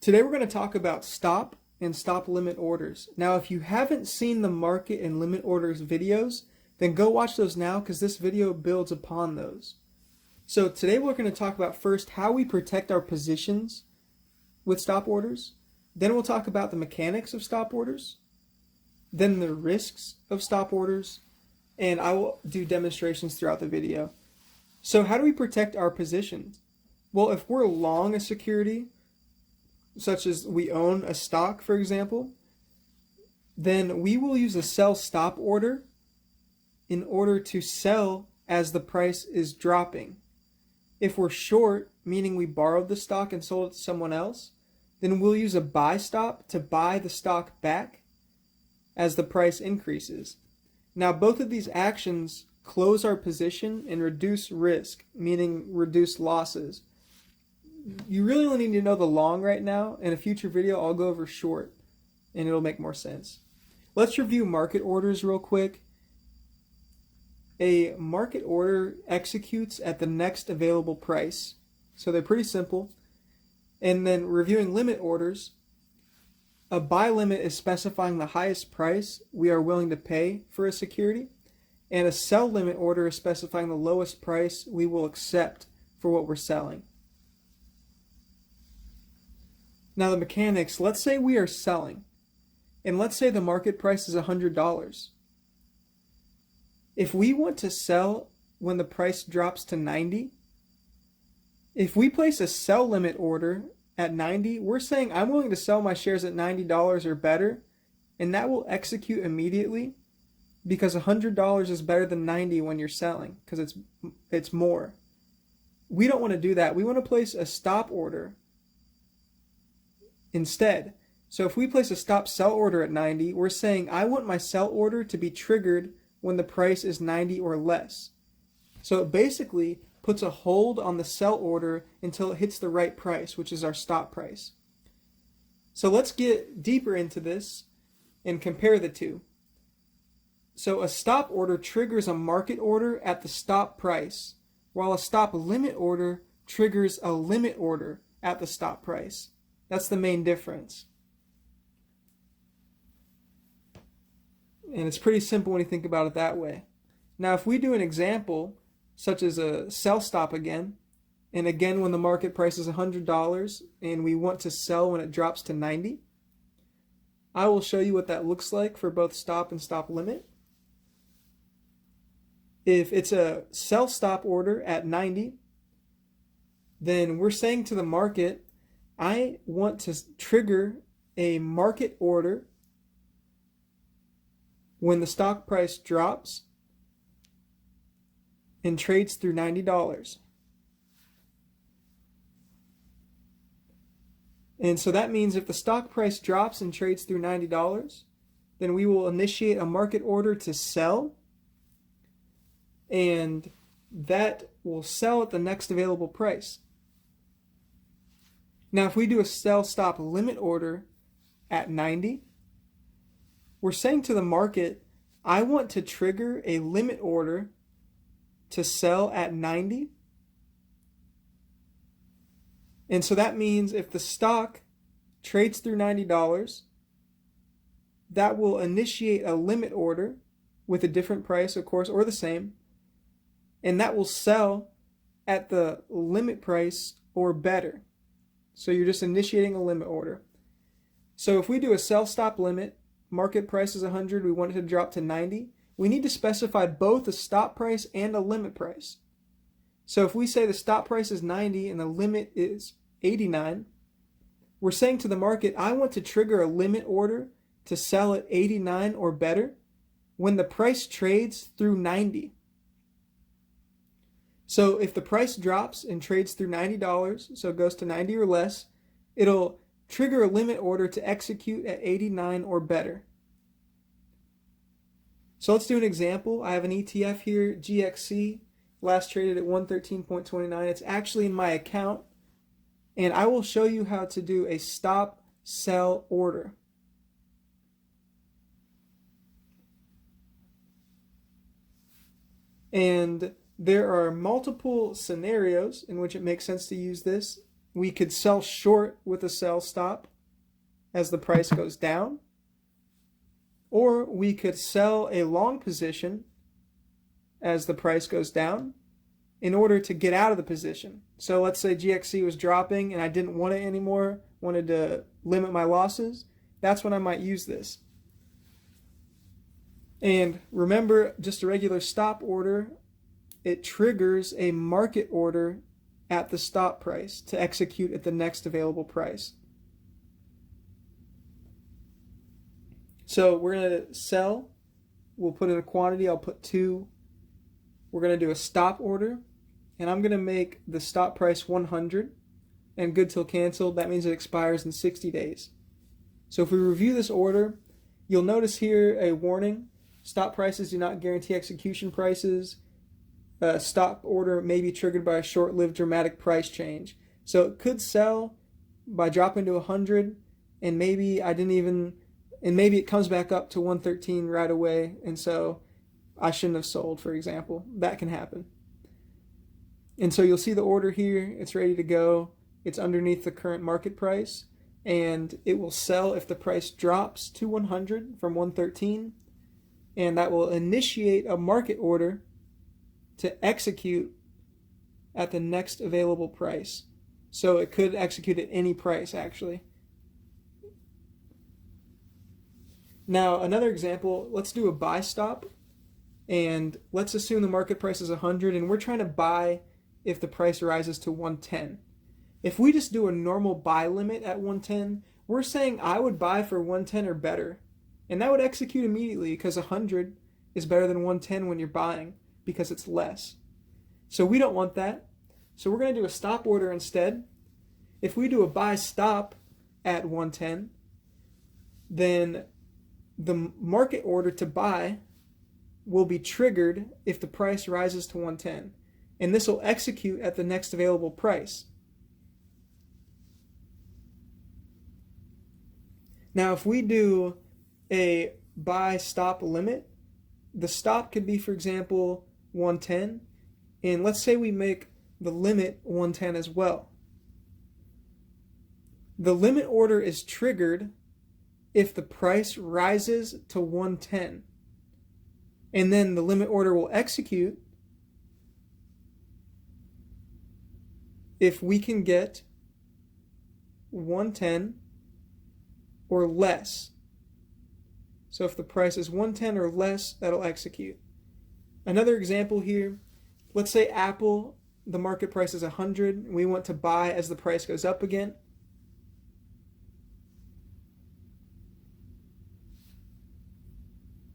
Today we're going to talk about stop and stop limit orders. Now, if you haven't seen the market and limit orders videos, then go watch those now because this video builds upon those. So today we're going to talk about first how we protect our positions with stop orders. Then we'll talk about the mechanics of stop orders, then the risks of stop orders, and I will do demonstrations throughout the video. So how do we protect our positions? Well, if we're long a security, such as we own a stock, for example, then we will use a sell stop order in order to sell as the price is dropping. If we're short, meaning we borrowed the stock and sold it to someone else, then we'll use a buy stop to buy the stock back as the price increases. Now, both of these actions close our position and reduce risk, meaning reduce losses. You really only need to know the long right now. In a future video, I'll go over short, and it'll make more sense. Let's review market orders real quick. A market order executes at the next available price. So they're pretty simple. And then reviewing limit orders, a buy limit is specifying the highest price we are willing to pay for a security, and a sell limit order is specifying the lowest price we will accept for what we're selling. Now the mechanics, let's say we are selling, and let's say the market price is $100. If we want to sell when the price drops to 90, if we place a sell limit order at 90, we're saying I'm willing to sell my shares at $90 or better, and that will execute immediately because $100 is better than 90 when you're selling because it's more. We don't want to do that. We want to place a stop order instead. So if we place a stop sell order at 90, we're saying I want my sell order to be triggered when the price is 90 or less. So it basically puts a hold on the sell order until it hits the right price, which is our stop price. So let's get deeper into this and compare the two. So a stop order triggers a market order at the stop price, while a stop limit order triggers a limit order at the stop price. That's the main difference. And it's pretty simple when you think about it that way. Now, if we do an example, such as a sell stop again, and again when the market price is $100 and we want to sell when it drops to 90, I will show you what that looks like for both stop and stop limit. If it's a sell stop order at 90, then we're saying to the market, I want to trigger a market order when the stock price drops and trades through $90. And so that means if the stock price drops and trades through $90, then we will initiate a market order to sell, and that will sell at the next available price. Now, if we do a sell stop limit order at 90, we're saying to the market, I want to trigger a limit order to sell at 90. And so that means if the stock trades through $90, that will initiate a limit order with a different price, of course, or the same, and that will sell at the limit price or better. So you're just initiating a limit order. So if we do a sell stop limit, market price is 100, we want it to drop to 90, we need to specify both a stop price and a limit price. So if we say the stop price is 90 and the limit is 89, we're saying to the market, I want to trigger a limit order to sell at 89 or better when the price trades through 90. So if the price drops and trades through $90, so it goes to 90 or less, it'll trigger a limit order to execute at 89 or better. So let's do an example. I have an ETF here, GXC, last traded at 113.29. It's actually in my account, and I will show you how to do a stop sell order. And there are multiple scenarios in which it makes sense to use this. we could sell short with a sell stop as the price goes down, or we could sell a long position as the price goes down in order to get out of the position. So let's say GXC was dropping and I didn't want it anymore, wanted to limit my losses. That's when I might use this. And remember, just a regular stop order, it triggers a market order at the stop price to execute at the next available price. So we're going to sell. We'll put in a quantity. I'll put 2. We're going to do a stop order. And I'm going to make the stop price 100 and good till canceled. That means it expires in 60 days. So if we review this order, you'll notice here a warning. Stop prices do not guarantee execution prices. A stop order may be triggered by a short-lived dramatic price change. So it could sell by dropping to 100, and maybe maybe it comes back up to 113 right away, and so I shouldn't have sold, for example. That can happen. And so you'll see the order here. It's ready to go. It's underneath the current market price, and it will sell if the price drops to 100 from 113, and that will initiate a market order to execute at the next available price. So it could execute at any price, actually. Now, another example, let's do a buy stop, and let's assume the market price is 100, and we're trying to buy if the price rises to 110. If we just do a normal buy limit at 110, we're saying I would buy for 110 or better, and that would execute immediately because 100 is better than 110 when you're buying, because it's less. So we don't want that. So we're going to do a stop order instead. If we do a buy stop at 110, then the market order to buy will be triggered if the price rises to 110. And this will execute at the next available price. Now, if we do a buy stop limit, the stop could be, for example, 110, and let's say we make the limit 110 as well. The limit order is triggered if the price rises to 110, and then the limit order will execute if we can get 110 or less. So if the price is 110 or less, that'll execute. Another example here, let's say Apple, the market price is 100, and we want to buy as the price goes up again.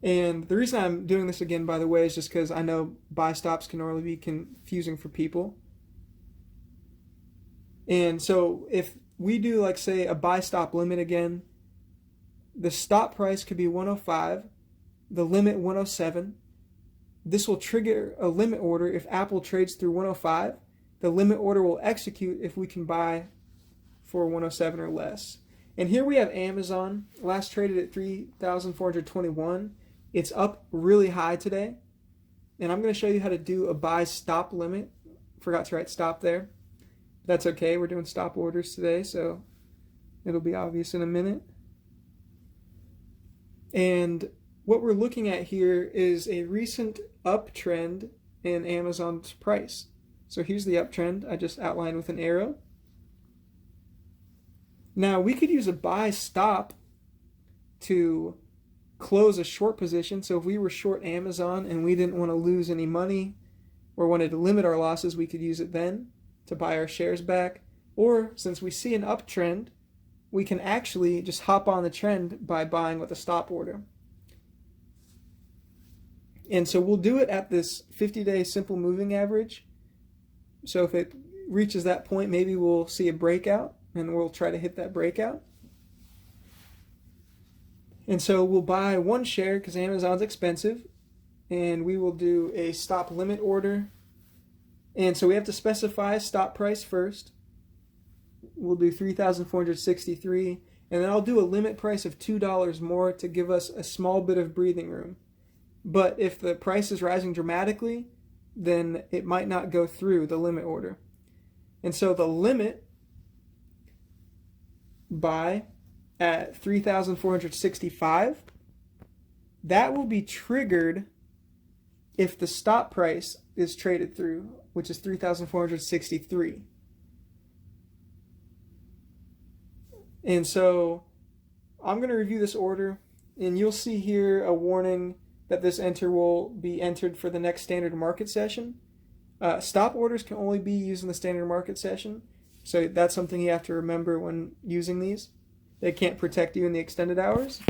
And the reason I'm doing this again, by the way, is just because I know buy stops can normally be confusing for people. And so if we do, like, say, a buy stop limit again, the stop price could be 105, the limit 107. This will trigger a limit order if Apple trades through 105. The limit order will execute if we can buy for 107 or less. And here we have Amazon, last traded at 3,421. It's up really high today. And I'm going to show you how to do a buy stop limit. Forgot to write stop there. That's okay, we're doing stop orders today, so it'll be obvious in a minute. And what we're looking at here is a recent uptrend in Amazon's price. So here's the uptrend I just outlined with an arrow. Now we could use a buy stop to close a short position. So if we were short Amazon and we didn't want to lose any money or wanted to limit our losses, we could use it then to buy our shares back. Or since we see an uptrend, we can actually just hop on the trend by buying with a stop order. And so we'll do it at this 50-day simple moving average. So if it reaches that point, maybe we'll see a breakout, and we'll try to hit that breakout. And so we'll buy one share because Amazon's expensive, and we will do a stop limit order. And so we have to specify a stop price first. We'll do 3,463, and then I'll do a limit price of $2 more to give us a small bit of breathing room. But if the price is rising dramatically, then it might not go through the limit order. And so the limit buy at 3,465, that will be triggered if the stop price is traded through, which is 3,463. And so I'm going to review this order, and you'll see here a warning that this enter will be entered for the next standard market session. Stop orders can only be used in the standard market session, so that's something you have to remember when using these. They can't protect you in the extended hours.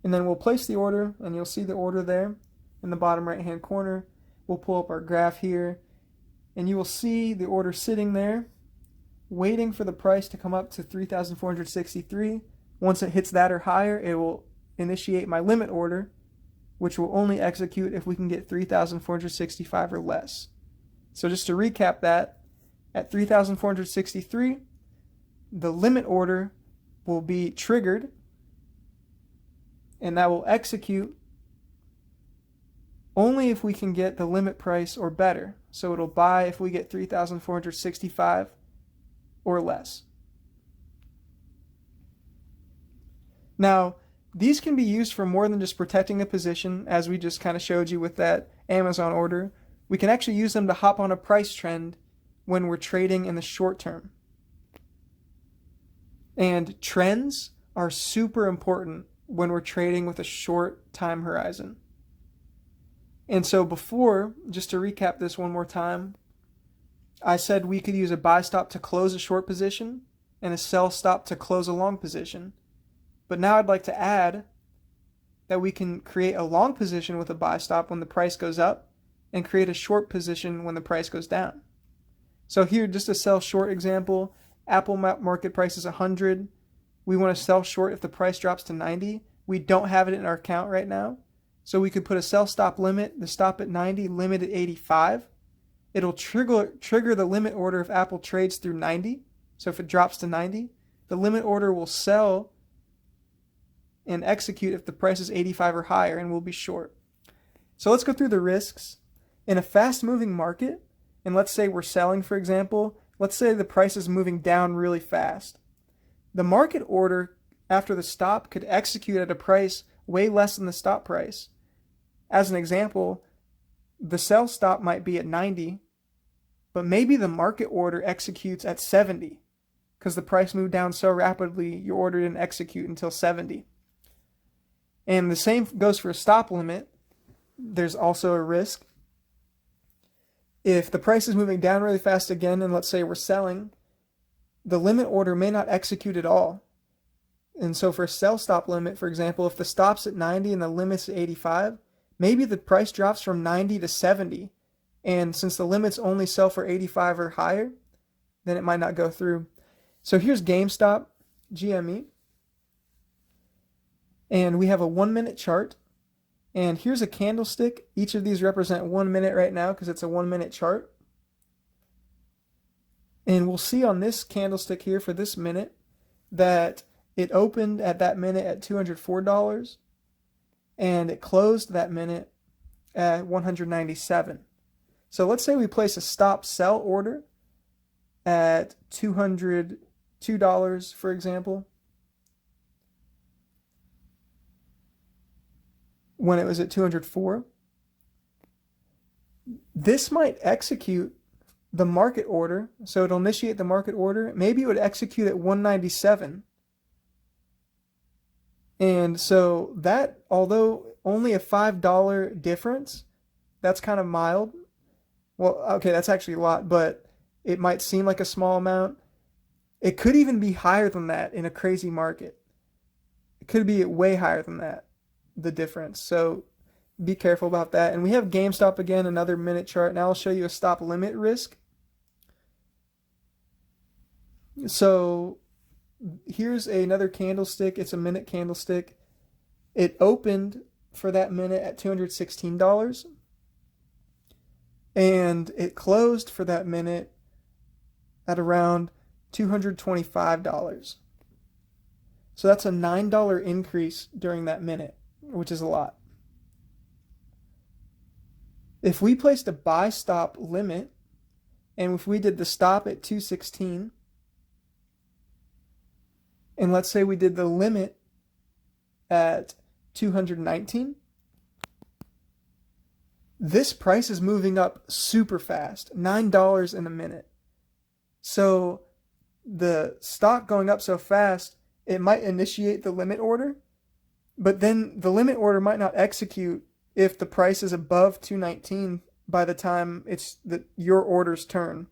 And then we'll place the order, and you'll see the order there in the bottom right hand corner. We'll pull up our graph here, and you will see the order sitting there waiting for the price to come up to 3,463. Once it hits that or higher, it will initiate my limit order, which will only execute if we can get 3,465 or less. So just to recap that, at 3,463, the limit order will be triggered, and that will execute only if we can get the limit price or better. So it'll buy if we get 3,465 or less. Now, these can be used for more than just protecting a position, as we just kind of showed you with that Amazon order. We can actually use them to hop on a price trend when we're trading in the short term. And trends are super important when we're trading with a short time horizon. And so before, just to recap this one more time, I said we could use a buy stop to close a short position and a sell stop to close a long position. But now I'd like to add that we can create a long position with a buy stop when the price goes up and create a short position when the price goes down. So here, just a sell short example, Apple market price is 100. We want to sell short if the price drops to 90. We don't have it in our account right now. So we could put a sell stop limit, the stop at 90, limit at 85. It'll trigger the limit order if Apple trades through 90. So if it drops to 90, the limit order will sell and execute if the price is 85 or higher, and we'll be short. So let's go through the risks. In a fast-moving market, and let's say we're selling, for example, let's say the price is moving down really fast. The market order after the stop could execute at a price way less than the stop price. As an example, the sell stop might be at 90, but maybe the market order executes at 70 because the price moved down so rapidly your order didn't execute until 70. And the same goes for a stop limit. There's also a risk. If the price is moving down really fast again, and let's say we're selling, the limit order may not execute at all. And so for a sell stop limit, for example, if the stop's at 90 and the limit's at 85, maybe the price drops from 90 to 70. And since the limits only sell for 85 or higher, then it might not go through. So here's GameStop, GME. And we have a 1 minute chart. And here's a candlestick. Each of these represent 1 minute right now because it's a 1 minute chart. And we'll see on this candlestick here for this minute that it opened at that minute at $204 and it closed that minute at $197. So let's say we place a stop sell order at $202, for example, when it was at 204. This might execute the market order, so it'll initiate the market order. Maybe it would execute at 197. And so that, although only a $5 difference, that's kind of mild. Well, okay, that's actually a lot, but it might seem like a small amount. It could even be higher than that in a crazy market. It could be way higher than that, the difference. So be careful about that. And we have GameStop again, another minute chart. Now I'll show you a stop limit risk. So here's another candlestick. It's a minute candlestick. It opened for that minute at $216. And it closed for that minute at around $225. So that's a $9 increase during that minute, which is a lot. If we placed a buy stop limit, and if we did the stop at 216, and let's say we did the limit at 219, this price is moving up super fast, $9 in a minute. So the stock going up so fast, it might initiate the limit order, but then the limit order might not execute if the price is above 219 by the time it's your order's turn.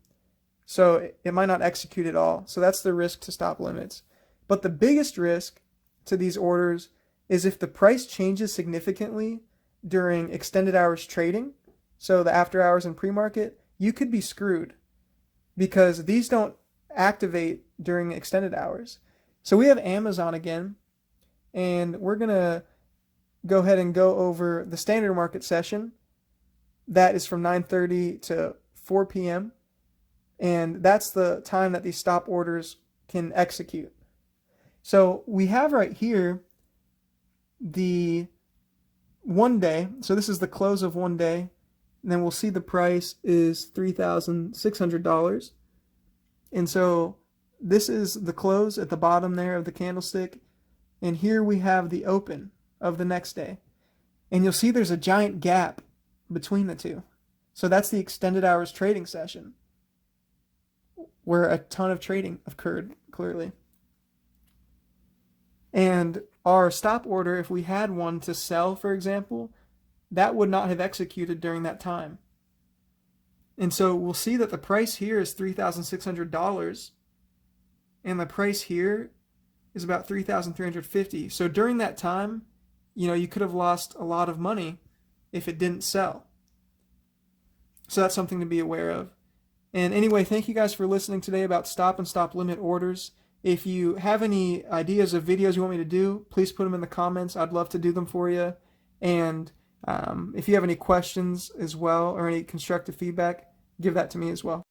So it might not execute at all. So that's the risk to stop limits. But the biggest risk to these orders is if the price changes significantly during extended hours trading, so the after hours and pre-market, you could be screwed because these don't activate during extended hours. So we have Amazon again, and we're going to go ahead and go over the standard market session. That is from 9:30 to 4 p.m. And that's the time that these stop orders can execute. So we have right here the 1 day. So this is the close of 1 day. And then we'll see the price is $3,600. And so this is the close at the bottom there of the candlestick. And here we have the open of the next day. And you'll see there's a giant gap between the two. So that's the extended hours trading session, where a ton of trading occurred, clearly. And our stop order, if we had one to sell, for example, that would not have executed during that time. And so we'll see that the price here is $3,600, and the price here is about $3,350. So during that time, you could have lost a lot of money if it didn't sell. So that's something to be aware of. And anyway, thank you guys for listening today about stop and stop limit orders. If you have any ideas of videos you want me to do, please put them in the comments. I'd love to do them for you. And if you have any questions as well or any constructive feedback, give that to me as well.